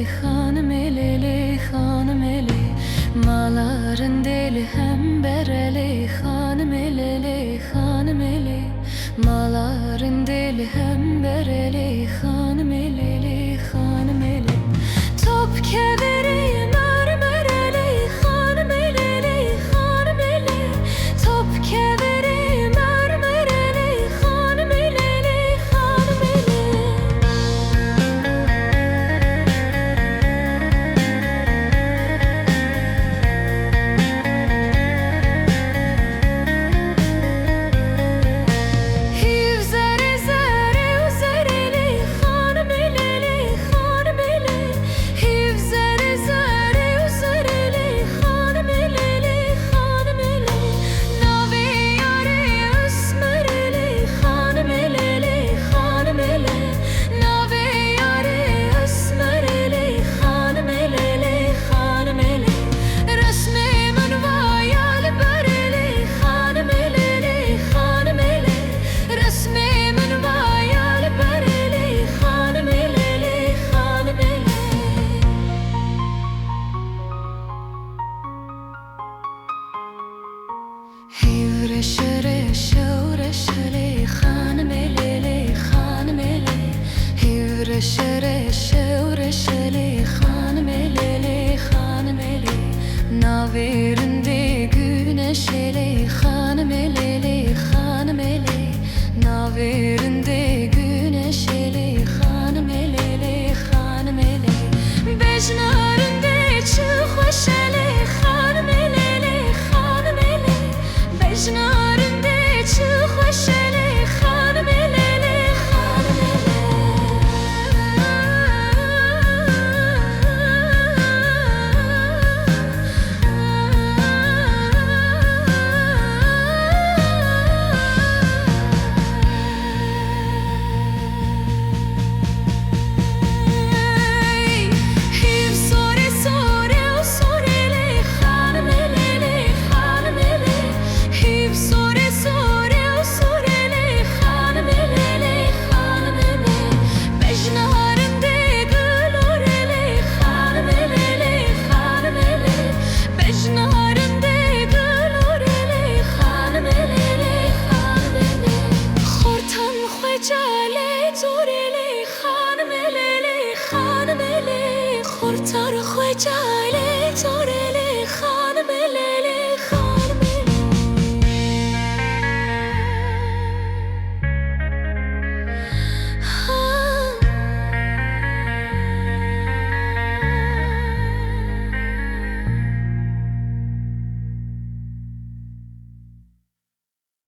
hanım elele hanım ele Maların deli hem berele hanım elele hanım ele Maların deli hem berele hanım elele hanım ele Top keveri mermerele hanım elele hanım ele Top keveri mermerele hanım elele hanım ele Reşere şevreşele hanım elele hanım ele Hivreşere şevreşele hanım elele hanım ele Naverinde güneş ele hanım elele hanım ele Naverinde güneş ele hanım elele hanım ele Bejnarinde çıkhoş ele hanım elele hanım ele Bejnarinde çıkhoş ele hanım elele hanım Khortar khoy chale zore